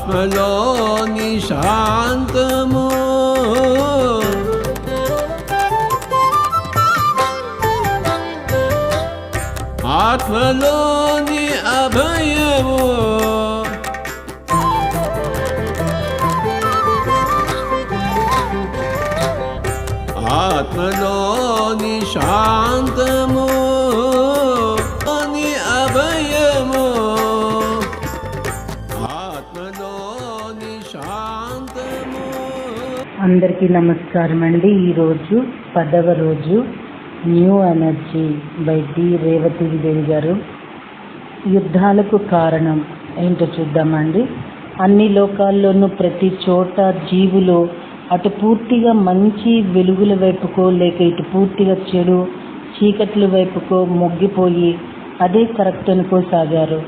ఆత్మలోని శాంతము ఆత్మలోని అభయము ఆత్మలోని శాంతము అని అభయము ఆత్మలోని శాంతము. అందరికీ నమస్కారం అండి. ఈరోజు 10వ రోజు న్యూ ఎనర్జీ బై డి రేవతిదేవి గారు. యుద్ధాలకు కారణం ఏంటో చూద్దామండి. అన్ని లోకాల్లోనూ ప్రతి చోట జీవులు అటు పూర్తిగా మంచి వెలుగుల వైపుకో లేక ఇటు పూర్తిగా చెడు చీకట్ల వైపుకో మొగ్గిపోయి అదే కరెక్ట్ అనుకోసాగారు.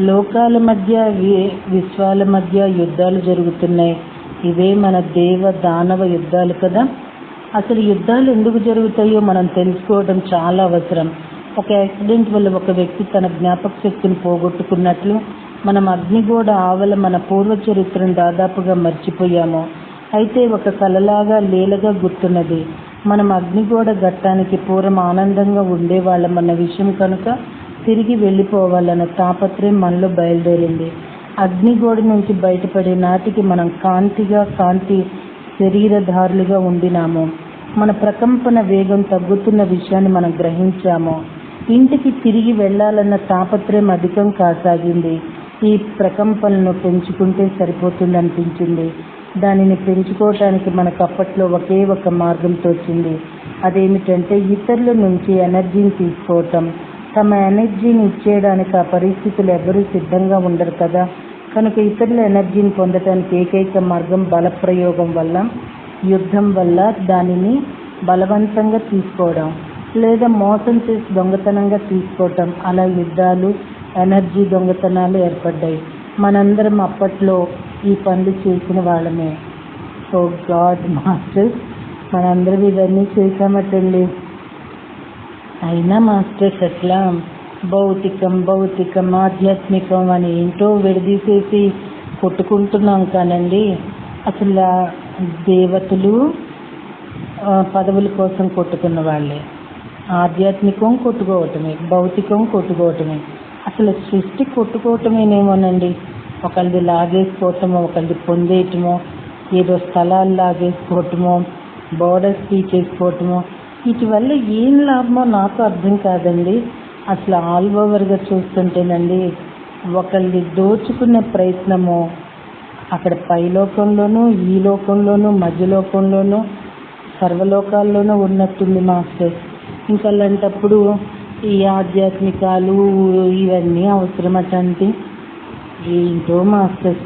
లోకాల మధ్య విశ్వాల మధ్య యుద్ధాలు జరుగుతున్నాయి. ఇవే మన దేవ దానవ యుద్ధాలు కదా. అసలు యుద్ధాలు ఎందుకు జరుగుతాయో మనం తెలుసుకోవడం చాలా అవసరం. ఒక యాక్సిడెంట్ వల్ల ఒక వ్యక్తి తన జ్ఞాపక శక్తిని పోగొట్టుకున్నట్లు మనం అగ్నిగోడ ఆవల మన పూర్వ చరిత్రను దాదాపుగా మర్చిపోయాము. అయితే ఒక కలలాగా లీలగా గుర్తున్నది. మనం అగ్నిగోడ ఘట్టానికి పూర్వం ఆనందంగా ఉండేవాళ్ళమన్న విషయం కనుక తిరిగి వెళ్ళిపోవాలన్న తాపత్రయం మనలో బయలుదేరింది. అగ్నిగోడ నుంచి బయటపడే నాటికి మనం కాంతి శరీరధారులుగా ఉండినాము. మన ప్రకంపన వేగం తగ్గుతున్న విషయాన్ని మనం గ్రహించాము. ఇంటికి తిరిగి వెళ్ళాలన్న తాపత్రయం అధికం కాసాగింది. ఈ ప్రకంపనను పెంచుకుంటే సరిపోతుంది అనిపించింది. దానిని పెంచుకోవటానికి మనకు అప్పట్లో ఒకే ఒక మార్గం తోచింది. అదేమిటంటే ఇతరుల నుంచి ఎనర్జీని తీసుకోవటం. తమ ఎనర్జీని ఇచ్చేయడానికి ఆ పరిస్థితులు ఎవరూ సిద్ధంగా ఉండరు కదా. కనుక ఇతరుల ఎనర్జీని పొందటానికి ఏకైక మార్గం బలప్రయోగం వల్ల, యుద్ధం వల్ల దానిని బలవంతంగా తీసుకోవడం లేదా మోసం చేసి దొంగతనంగా తీసుకోవటం. అలా యుద్ధాలు ఎనర్జీ దొంగతనాలు ఏర్పడ్డాయి. మనందరం అప్పట్లో ఈ పనులు చేసిన వాళ్ళమే. ఓ గాడ్ మాస్టర్స్, మనందరం ఇవన్నీ చేశామటండి. అయినా మాస్టర్స్ ఎట్లా భౌతికం ఆధ్యాత్మికం అని ఏంటో విడదీసేసి కొట్టుకుంటున్నాం కానండి. అసలు దేవతలు పదవుల కోసం కొట్టుకున్న వాళ్ళే. ఆధ్యాత్మికం కొట్టుకోవటమే, భౌతికం కొట్టుకోవటమే. అసలు సృష్టి కొట్టుకోవటమేనేమోనండి. ఒకళ్ళది లాగేసుకోవటమో, ఒకళ్ళది పొందేయటమో, ఏదో స్థలాలు లాగేసుకోవటమో, బోర్డర్స్ తీసేసుకోవటమో, వీటి వల్ల ఏం లాభమో నాకు అర్థం కాదండి. అసలు ఆల్ ఓవర్గా చూస్తుంటేనండి ఒకళ్ళది దోచుకునే ప్రయత్నము అక్కడ పైలోకంలోనూ ఈ లోకంలోనూ మధ్యలోకంలోనూ సర్వలోకాల్లోనూ ఉన్నట్టుంది మాస్టర్స్. ఇంకా అలాంటప్పుడు ఈ ఆధ్యాత్మికాలు ఇవన్నీ అవసరమటండి. ఏంటో మాస్టర్స్,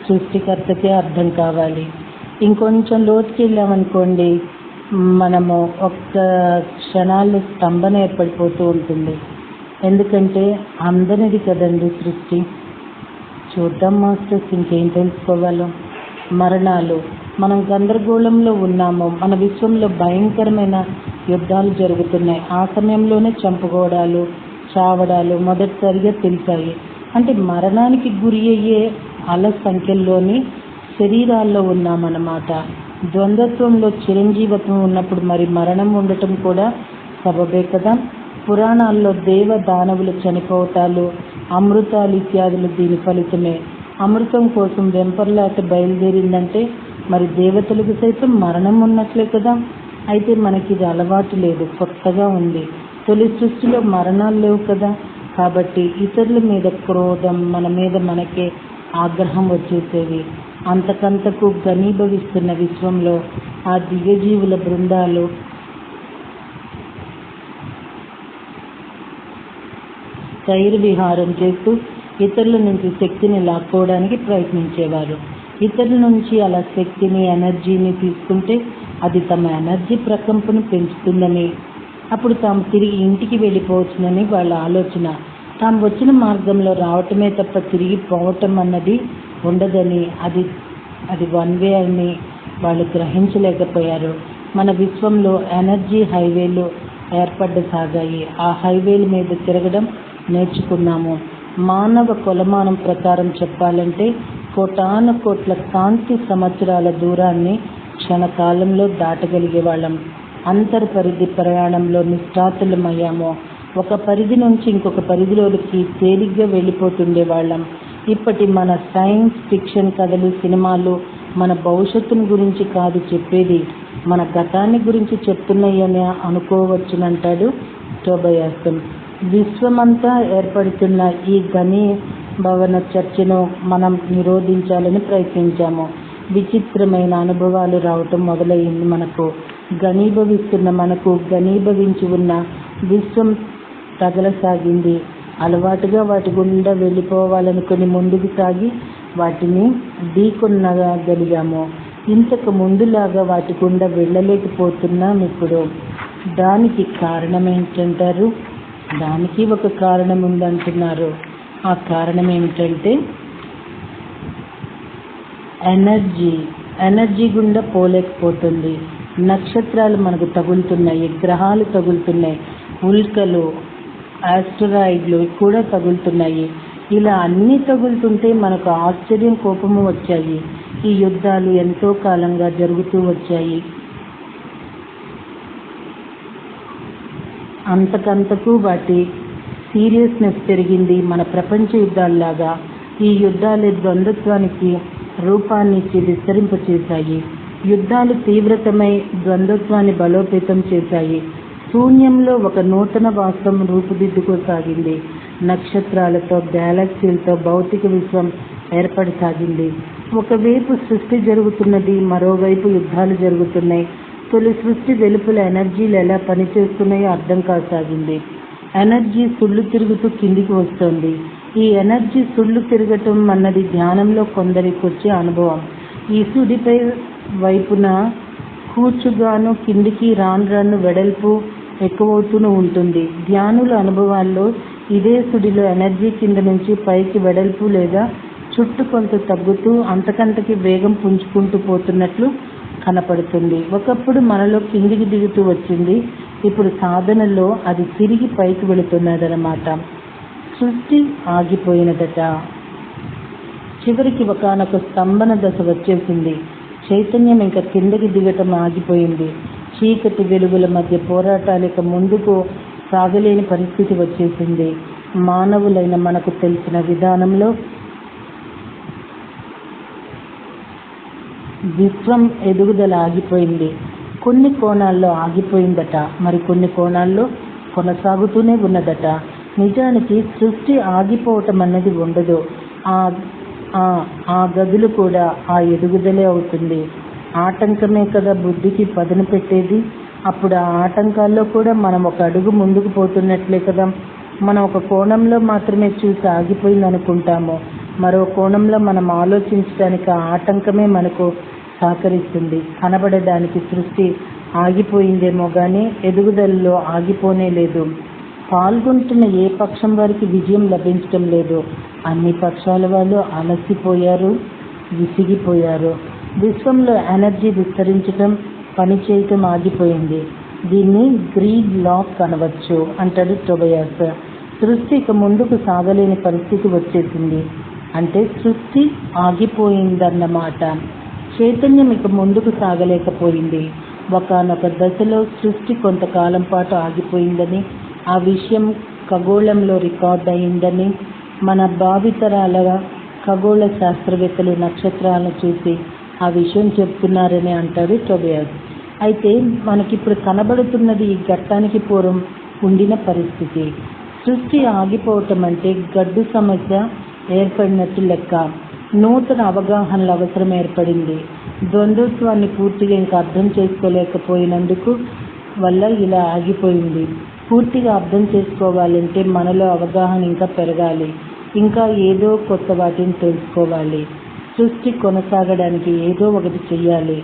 సృష్టికర్తకే అర్థం కావాలి. ఇంకొంచెం లోతుకి వెళ్ళామనుకోండి, మనము ఒక్క క్షణాల్లో స్తంభన ఏర్పడిపోతూ ఉంటుంది. ఎందుకంటే అందరిది కదండి సృష్టి. చూద్దాం మాస్టర్స్, ఇంకేం తెలుసుకోవాలో. మరణాలు, మనం గందరగోళంలో ఉన్నాము. మన విశ్వంలో భయంకరమైన యుద్ధాలు జరుగుతున్నాయి. ఆ సమయంలోనే చంపుకోవడాలు, చావడాలు మొదటిసారిగా తెలిసాయి. అంటే మరణానికి గురి అయ్యే అల సంఖ్యల్లోని శరీరాల్లో ఉన్నామన్నమాట. ద్వంద్వత్వంలో చిరంజీవత్వం ఉన్నప్పుడు మరి మరణం ఉండటం కూడా సబబే కదా. పురాణాల్లో దేవ దానవులు చనిపోవటాలు, అమృతాలు ఇత్యాదులు దీని ఫలితమే. అమృతం కోసం వెంపర్లాట బయలుదేరిందంటే మరి దేవతలకు సైతం మరణం ఉన్నట్లే కదా. అయితే మనకి ఇది అలవాటు లేదు, కొత్తగా ఉంది. తొలి సృష్టిలో మరణాలు లేవు కదా. కాబట్టి ఇతరుల మీద క్రోధం, మన మీద మనకే ఆగ్రహం వచ్చేసేవి. అంతకంతకు ఘనీభవిస్తున్న విశ్వంలో ఆ దివ్యజీవుల బృందాలు విహారం చేస్తూ ఇతరుల నుంచి శక్తిని లాక్కోవడానికి ప్రయత్నించేవారు. ఇతరుల నుంచి అలా శక్తిని, ఎనర్జీని తీసుకుంటే అది తమ ఎనర్జీ ప్రకంపను పెంచుతుందని, అప్పుడు తాము తిరిగి ఇంటికి వెళ్ళిపోవచ్చునని వాళ్ళ ఆలోచన. తాము వచ్చిన మార్గంలో రావటమే తప్ప తిరిగి పోవటం అన్నది ఉండదని, అది వన్ వే అని వాళ్ళు గ్రహించలేకపోయారు. మన విశ్వంలో ఎనర్జీ హైవేలు ఏర్పడసాగాయి. ఆ హైవేల మీద తిరగడం నేర్చుకున్నాము. మానవ కొలమానం ప్రకారం చెప్పాలంటే కోటాను కోట్ల కాంతి సంవత్సరాల దూరాన్ని క్షణకాలంలో దాటగలిగే వాళ్ళం. అంతర్పరిధి ప్రయాణంలో నిష్ఠాతులమయ్యాము. ఒక పరిధి నుంచి ఇంకొక పరిధిలోకి తేలిగ్గా వెళ్ళిపోతుండే వాళ్ళం. ఇప్పటి మన సైన్స్ ఫిక్షన్ కథలు, సినిమాలు మన భవిష్యత్తుని గురించి కాదు చెప్పేది, మన గతాన్ని గురించి చెప్తున్నాయని అనుకోవచ్చునంటాడు టోబయాస్. విశ్వమంతా ఏర్పడుతున్న ఈ ఘనీభవన చర్చను మనం నిరోధించాలని ప్రయత్నించాము. విచిత్రమైన అనుభవాలు రావటం మొదలయ్యింది. మనకు ఘనీభవిస్తున్న మనకు ఘనీభవించి ఉన్న విశ్వం తగలసాగింది. అలవాటుగా వాటి గుండా వెళ్ళిపోవాలనుకుని ముందుకు సాగి వాటిని ఢీకొనగలిగాము. ఇంతకు ముందులాగా వాటి గుండా వెళ్ళలేకపోతున్నాం ఇప్పుడు. దానికి కారణం ఏంటంటారు? దానికి ఒక కారణం ఉందంటున్నారు. ఆ కారణం ఏమిటంటే ఎనర్జీ గుండా పోలేకపోతుంది. నక్షత్రాలు మనకు తగులుతున్నాయి, గ్రహాలు తగులుతున్నాయి, ఉల్కలు, ఆస్ట్రాయిడ్లు కూడా తగులుతున్నాయి. ఇలా అన్నీ తగులుతుంటే మనకు ఆశ్చర్యం, కోపము వచ్చాయి. ఈ యుద్ధాలు ఎంతో కాలంగా జరుగుతూ వచ్చాయి. అంతకంతకు వాటి సీరియస్నెస్ పెరిగింది. మన ప్రపంచ యుద్ధాల్లాగా ఈ యుద్ధాలే ద్వంద్వత్వానికి రూపాన్నిచ్చి విస్తరింపచేశాయి. యుద్ధాలు తీవ్రతమై ద్వంద్వత్వాన్ని బలోపేతం చేశాయి. శూన్యంలో ఒక నూతన వాస్తవం రూపుదిద్దుకోసాగింది. నక్షత్రాలతో, గ్యాలక్సీలతో భౌతిక విశ్వం ఏర్పడసాగింది. ఒకవైపు సృష్టి జరుగుతున్నది, మరోవైపు యుద్ధాలు జరుగుతున్నాయి. తొలి సృష్టి వెలుపల ఎనర్జీలు ఎలా పనిచేస్తున్నాయో అర్థం కాసాగింది. ఎనర్జీ సుళ్ళు తిరుగుతూ కిందికి వస్తోంది. ఈ ఎనర్జీ సుళ్ళు తిరగటం అన్నది ధ్యానంలో కొందరికి వచ్చే అనుభవం. ఈ సుడిపై వైపున కూర్చుగాను కిందికి రాను వెడల్పు ఎక్కువవుతూనే ఉంటుంది. ధ్యానుల అనుభవాల్లో ఇదే సుడిలో ఎనర్జీ కింద నుంచి పైకి వెడల్పు లేదా చుట్టూ కొంత తగ్గుతూ అంతకంతకి వేగం పుంజుకుంటూ పోతున్నట్లు కనపడుతుంది. ఒకప్పుడు మనలో కిందికి దిగుతూ వచ్చింది, ఇప్పుడు సాధనలో అది తిరిగి పైకి వెళుతున్నదన్నమాట. సృష్టి ఆగిపోయినదట. చివరికి ఒకానొక స్తంభన దశ వచ్చేసింది. చైతన్యం ఇంకా కిందకి దిగటం ఆగిపోయింది. చీకటి వెలుగుల మధ్య పోరాటాలిక ముందుకు సాగలేని పరిస్థితి వచ్చేసింది. మానవులైన మనకు తెలిసిన విధానంలో విశ్వం ఎదుగుదల ఆగిపోయింది. కొన్ని కోణాల్లో ఆగిపోయిందట, మరి కొన్ని కోణాల్లో కొనసాగుతూనే ఉన్నదట. నిజానికి సృష్టి ఆగిపోవటం అన్నది ఉండదు. ఆ గదులు కూడా ఆ ఎదుగుదలే అవుతుంది. ఆటంకమే కదా బుద్ధికి పదును పెట్టేది. అప్పుడు ఆ ఆటంకాల్లో కూడా మనం ఒక అడుగు ముందుకు పోతున్నట్లే కదా. మనం ఒక కోణంలో మాత్రమే చూసి ఆగిపోయింది అనుకుంటాము. మరో కోణంలో మనం ఆలోచించడానికి ఆ ఆటంకమే మనకు సహకరిస్తుంది. కనబడడానికి సృష్టి ఆగిపోయిందేమో కానీ ఎదుగుదలలో ఆగిపోనే లేదు. పాల్గొంటున్న ఏ పక్షం వారికి విజయం లభించడం లేదు. అన్ని పక్షాల వాళ్ళు అలసిపోయారు, విసిగిపోయారు. విశ్వంలో ఎనర్జీ విస్తరించడం, పనిచేయటం ఆగిపోయింది. దీన్ని గ్రీడ్ లాక్ అనవచ్చు అంటాడు టోబయాస్. సృష్టి ఇక ముందుకు సాగలేని పరిస్థితి వచ్చేసింది. అంటే సృష్టి ఆగిపోయిందన్నమాట. చైతన్యం ఇక ముందుకు సాగలేకపోయింది. ఒకానొక దశలో సృష్టి కొంతకాలం పాటు ఆగిపోయిందని, ఆ విషయం ఖగోళంలో రికార్డ్ అయిందని మన భావితరాల ఖగోళ శాస్త్రవేత్తలు నక్షత్రాలను చూసి ఆ విషయం చెప్తున్నారని అంటాడు టోబయాస్. అయితే మనకిప్పుడు కనబడుతున్నది ఈ ఘట్టానికి పూర్వం ఉండిన పరిస్థితి. సృష్టి ఆగిపోవటం అంటే గడ్డు సమస్య ఏర్పడినట్టు లెక్క. నూతన అవగాహనల అవసరం ఏర్పడింది. ద్వంద్వత్వాన్ని పూర్తిగా ఇంకా అర్థం చేసుకోలేకపోయినందుకు వల్ల ఇలా ఆగిపోయింది. పూర్తిగా అర్థం చేసుకోవాలంటే మనలో అవగాహన ఇంకా పెరగాలి. ఇంకా ఏదో కొత్త వాటిని తెలుసుకోవాలి. సృష్టి కొనసాగడానికి ఏదో ఒకటి చెయ్యాలి.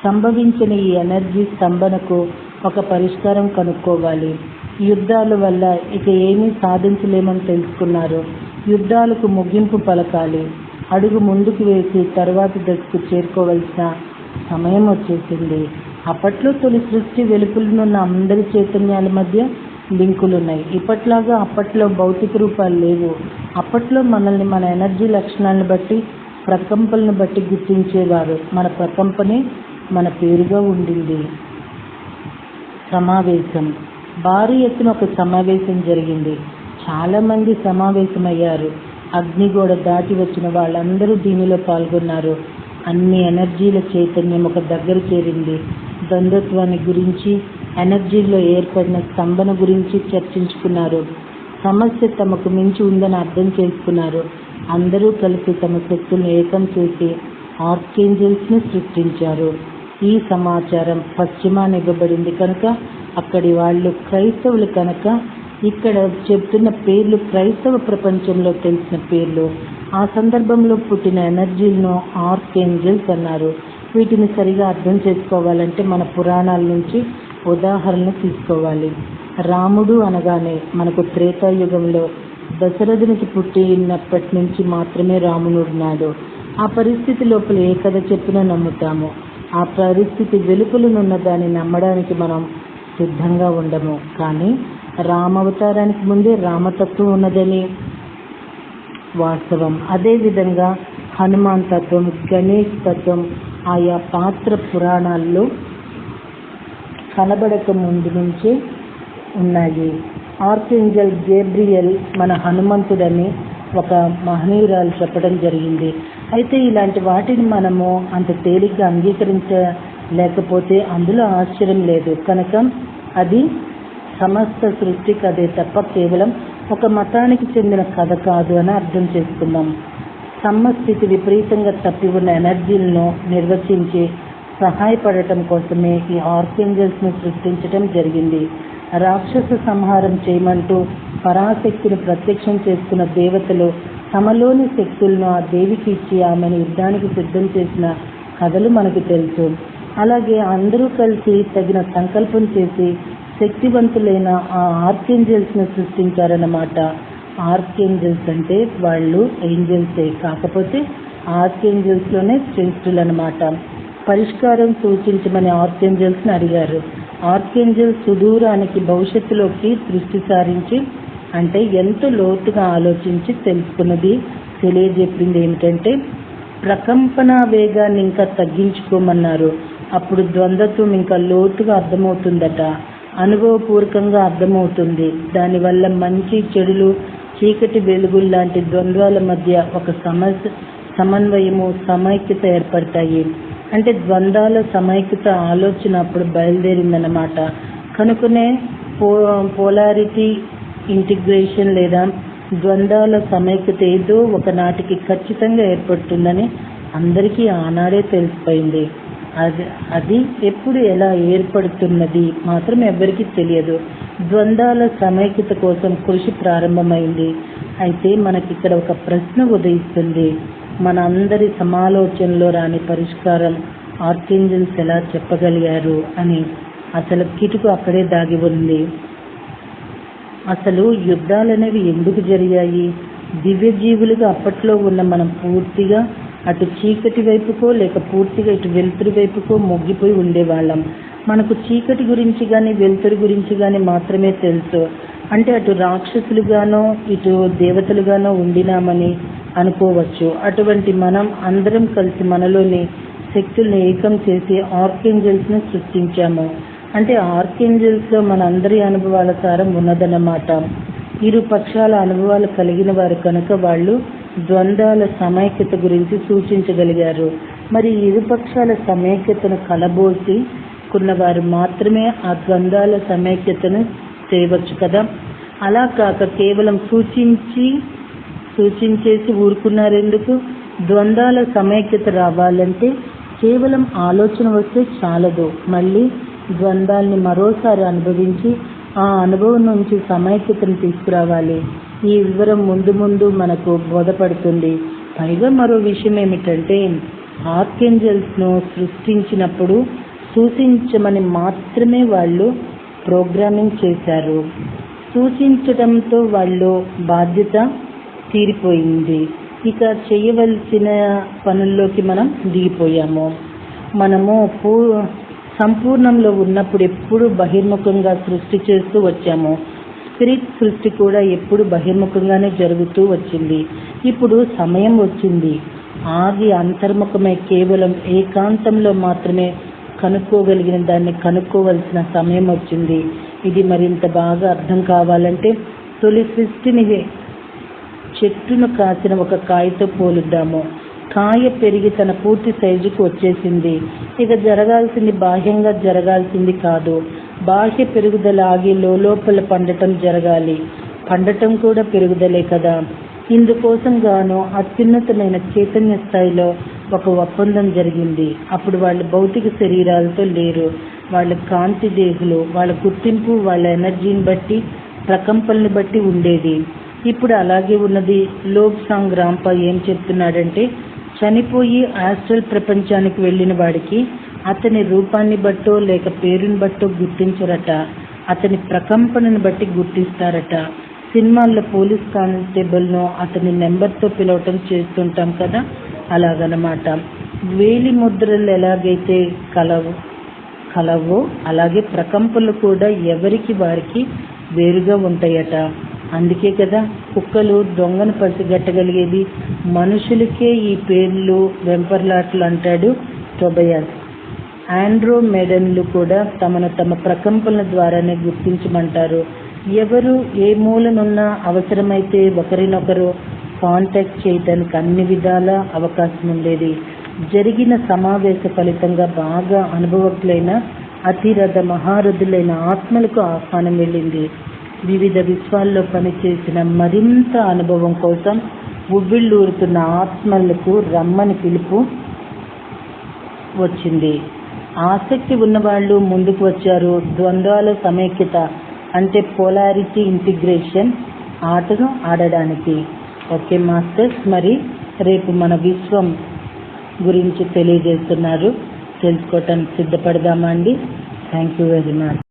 సంభవించిన ఈ ఎనర్జీ స్తంభనకు ఒక పరిష్కారం కనుక్కోవాలి. యుద్ధాల వల్ల ఇక ఏమీ సాధించలేమని తెలుసుకున్నారు. యుద్ధాలకు ముగింపు పలకాలి. అడుగు ముందుకు వేసి తర్వాతి దశకు చేరుకోవలసిన సమయం వచ్చేసింది. అప్పట్లో తొలి సృష్టి వెలుపలనున్న అందరి చైతన్యాల మధ్య లింకులు ఉన్నాయి. ఇప్పట్లాగా అప్పట్లో భౌతిక రూపాలు లేవు. అప్పట్లో మనల్ని మన ఎనర్జీ లక్షణాలను బట్టి, ప్రకంపనలను బట్టి గుర్తించేవారు. మన ప్రకంపనే మన పేరుగా ఉండింది. సమావేశం. భారీ ఎత్తున ఒక సమావేశం జరిగింది. చాలామంది సమావేశమయ్యారు. అగ్నిగోడ దాటి వచ్చిన వాళ్ళందరూ దీనిలో పాల్గొన్నారు. అన్ని ఎనర్జీల చైతన్యం ఒక దగ్గర చేరింది. ద్వంద్వత్వాన్ని గురించి, ఎనర్జీలో ఏర్పడిన స్తంభన గురించి చర్చించుకున్నారు. సమస్య తమకు మించి ఉందని అర్థం చేసుకున్నారు. అందరూ కలిసి తమ శక్తులను ఏకం చేసి ఆర్కేంజల్స్ని సృష్టించారు. ఈ సమాచారం పశ్చిమాన ఇవ్వబడింది కనుక అక్కడి వాళ్ళు క్రైస్తవులు కనుక ఇక్కడ చెప్తున్న పేర్లు క్రైస్తవ ప్రపంచంలో తెలిసిన పేర్లు. ఆ సందర్భంలో పుట్టిన ఎనర్జీలను ఆర్కేంజల్స్ అన్నారు. వీటిని సరిగా అర్థం చేసుకోవాలంటే మన పురాణాల నుంచి ఉదాహరణ తీసుకోవాలి. రాముడు అనగానే మనకు త్రేతాయుగంలో దశరథునికి పుట్టినప్పటి నుంచి మాత్రమే రాముడు ఉన్నాడు. ఆ పరిస్థితి లోపల ఏ కథ చెప్పినా నమ్ముతాము. ఆ పరిస్థితి వెలుపలనున్న దాన్ని నమ్మడానికి మనం సిద్ధంగా ఉండము. కానీ రామవతారానికి ముందే రామతత్వం ఉన్నదని వాస్తవం. అదేవిధంగా హనుమాన్ తత్వం, గణేష్ తత్వం ఆయా పాత్ర పురాణాల్లో కనబడక ముందు నుంచే ఉన్నాయి. ఆర్కేంజల్ గేబ్రియల్ మన హనుమంతుడని ఒక మహనీయురాలు చెప్పడం జరిగింది. అయితే ఇలాంటి వాటిని మనము అంత తేలిగ్గా అంగీకరించలేకపోతే అందులో ఆశ్చర్యం లేదు. కనుక అది సమస్త సృష్టి కథే తప్ప కేవలం ఒక మతానికి చెందిన కథ కాదు అని అర్థం చేసుకుందాం. సమస్థితి విపరీతంగా తప్పి ఉన్న ఎనర్జీలను నిర్వచించి సహాయపడటం కోసమే ఈ ఆర్కేంజల్స్ను సృష్టించడం జరిగింది. రాక్షస సంహారం చేయమంటూ పరాశక్తిని ప్రత్యక్షం చేసుకున్న దేవతలు తమలోని శక్తులను ఆ దేవికి ఇచ్చి ఆమెను యుద్ధానికి సిద్ధం చేసిన కథలు మనకు తెలుసు. అలాగే అందరూ కలిసి తగిన సంకల్పం చేసి శక్తివంతులైన ఆ ఆర్కేంజల్స్ను సృష్టించారన్నమాట. ఆర్కేంజల్స్ అంటే వాళ్ళు ఏంజల్సే, కాకపోతే ఆర్కేంజల్స్లోనే శ్రేష్ఠులు అన్నమాట. పరిష్కారం సూచించమని ఆర్కేంజల్స్ని అడిగారు. ఆర్కేంజల్స్ సుదూరానికి భవిష్యత్తులోకి దృష్టి సారించి అంటే ఎంతో లోతుగా ఆలోచించి తెలుసుకున్నది తెలియజెప్పింది ఏమిటంటే ప్రకంపన వేగాన్ని ఇంకా తగ్గించుకోమన్నారు. అప్పుడు ద్వంద్వత్వం ఇంకా లోతుగా అర్థమవుతుందట, అనుభవపూర్వకంగా అర్థమవుతుంది. దానివల్ల మంచి చెడులు, చీకటి వెలుగులు లాంటి ద్వంద్వాల మధ్య ఒక సమన్వయము, సమైక్యత ఏర్పడతాయి. అంటే ద్వంద్వాల సమైక్యత ఆలోచన అప్పుడు బయలుదేరిందన్నమాట. కనుకనే పోలారిటీ ఇంటిగ్రేషన్ లేదా ద్వంద్వాల సమైక్యత ఏదో ఒకనాటికి ఖచ్చితంగా ఏర్పడుతుందని అందరికీ ఆనాడే తెలిసిపోయింది. అది ఎప్పుడు ఎలా ఏర్పడుతున్నది మాత్రం ఎవరికీ తెలియదు. ద్వంద్వాల సమైక్యత కోసం కృషి ప్రారంభమైంది. అయితే మనకి ఇక్కడ ఒక ప్రశ్న ఉదయిస్తుంది. మన అందరి సమాలోచనలో రాని పరిష్కారం ఆర్కేంజల్స్ ఎలా చెప్పగలిగారు అని. అసలు కిటుకు అక్కడే దాగి ఉంది. అసలు యుద్ధాలనేవి ఎందుకు జరిగాయి? దివ్యజీవులుగా అప్పట్లో ఉన్న మనం పూర్తిగా అటు చీకటి వైపుకో లేక పూర్తిగా ఇటు వెలుతురు వైపుకో మొగ్గిపోయి ఉండేవాళ్ళం. మనకు చీకటి గురించి కానీ వెలుతురు గురించి కానీ మాత్రమే తెలుసు. అంటే అటు రాక్షసులుగానో ఇటు దేవతలుగానో ఉండినామని అనుకోవచ్చు. అటువంటి మనం అందరం కలిసి మనలోని శక్తుల్ని ఏకం చేసి ఆర్కేంజల్స్ను సృష్టించాము. అంటే ఆర్కేంజల్స్లో మన అందరి అనుభవాల సారం ఉన్నదన్నమాట. ఇరు పక్షాల అనుభవాలు కలిగిన వారు కనుక వాళ్ళు ద్వంద్వాల సమైక్యత గురించి సూచించగలిగారు. మరి ఇరు పక్షాల సమైక్యతను కలబోసి కున్నవారు మాత్రమే ఆ ద్వంద్వాల సమైక్యతను చేయవచ్చు కదా. అలా కాక కేవలం సూచించేసి ఊరుకున్నారెందుకు? ద్వంద్వాల సమైక్యత రావాలంటే కేవలం ఆలోచన వస్తే చాలదు. మళ్ళీ ద్వంద్వాల్ని మరోసారి అనుభవించి ఆ అనుభవం నుంచి సమైక్యతను తీసుకురావాలి. ఈ వివరం ముందు ముందు మనకు బోధపడుతుంది. పైగా మరో విషయం ఏమిటంటే ఆర్కేంజల్స్ను సృష్టించినప్పుడు సూచించమని మాత్రమే వాళ్ళు ప్రోగ్రామింగ్ చేశారు. సూచించడంతో వాళ్ళు బాధ్యత తీరిపోయింది. ఇక చేయవలసిన పనుల్లోకి మనం దిగిపోయాము. మనము సంపూర్ణంలో ఉన్నప్పుడు ఎప్పుడూ బహిర్ముఖంగా సృష్టి చేస్తూ వచ్చాము. స్పిరిట్ సృష్టి కూడా ఎప్పుడు బహిర్ముఖంగానే జరుగుతూ వచ్చింది. ఇప్పుడు సమయం వచ్చింది. ఆగి అంతర్ముఖమై కేవలం ఏకాంతంలో మాత్రమే కనుక్కోగలిగిన దాన్ని కనుక్కోవలసిన సమయం వచ్చింది. ఇది మరింత బాగా అర్థం కావాలంటే తొలి సృష్టిని చెట్టును కాసిన ఒక కాయతో పోలుద్దాము. కాయ పెరిగి తన పూర్తి సైజుకు వచ్చేసింది. ఇక జరగాల్సింది బాహ్యంగా జరగాల్సింది కాదు, బాహ్య పెరుగుదల ఆగి లోపల పండటం జరగాలి. పండటం కూడా పెరుగుదలే కదా. ఇందుకోసం గాను అత్యున్నతమైన చైతన్య స్థాయిలో ఒక ఒప్పందం జరిగింది. అప్పుడు వాళ్ళు భౌతిక శరీరాలతో లేరు, వాళ్ళ కాంతి దేహులు. వాళ్ళ గుర్తింపు వాళ్ళ ఎనర్జీని బట్టి, ప్రకంపనని బట్టి ఉండేది. ఇప్పుడు అలాగే ఉన్నది. లోబ్ సాంగ్ రాంపా ఏం చెప్తున్నాడంటే, చనిపోయి ఆస్ట్రల్ ప్రపంచానికి వెళ్ళిన వాడికి అతని రూపాన్ని బట్టో లేక పేరుని బట్టో గుర్తించరట, అతని ప్రకంపనను బట్టి గుర్తిస్తారట. సినిమాల్లో పోలీస్ కానిస్టేబుల్ను అతని నెంబర్తో పిలవటం చేస్తుంటాం కదా, అలాగనమాట. వేలి ముద్రలు ఎలాగైతే కలవో అలాగే ప్రకంపనలు కూడా ఎవరికి వారికి వేరుగా ఉంటాయట. అందుకే కదా కుక్కలు దొంగను పసిగట్టగలిగేది. మనుషులకే ఈ పేర్లు వెంపర్లాట్లు అంటాడు టొబయాస్. ఆండ్రోమెడన్లు కూడా తమను తమ ప్రకంపనల ద్వారానే గుర్తించమంటారు. ఎవరు ఏ మూలనున్నా అవసరమైతే ఒకరినొకరు కాంటాక్ట్ చేయడానికి అన్ని విధాల అవకాశం ఉండేది. జరిగిన సమావేశ ఫలితంగా బాగా అనుభవజ్ఞులైన అతిరథ మహారథులైన ఆత్మలకు ఆహ్వానం వెళ్ళింది. వివిధ విశ్వాల్లో పనిచేసిన మరింత అనుభవం కోసం ఉవ్విళ్ళూరుతున్న ఆత్మలకు రమ్మని పిలుపు వచ్చింది. ఆసక్తి ఉన్నవాళ్ళు ముందుకు వచ్చారు. ద్వంద్వాల సమైక్యత అంటే పోలారిటీ ఇంటిగ్రేషన్ ఆటను ఆడడానికి. ఓకే మాస్టర్స్, మరి రేపు మన విశ్వం గురించి తెలియజేస్తున్నారు, తెలుసుకోవటానికి సిద్ధపడదామా అండి? Thank you very much.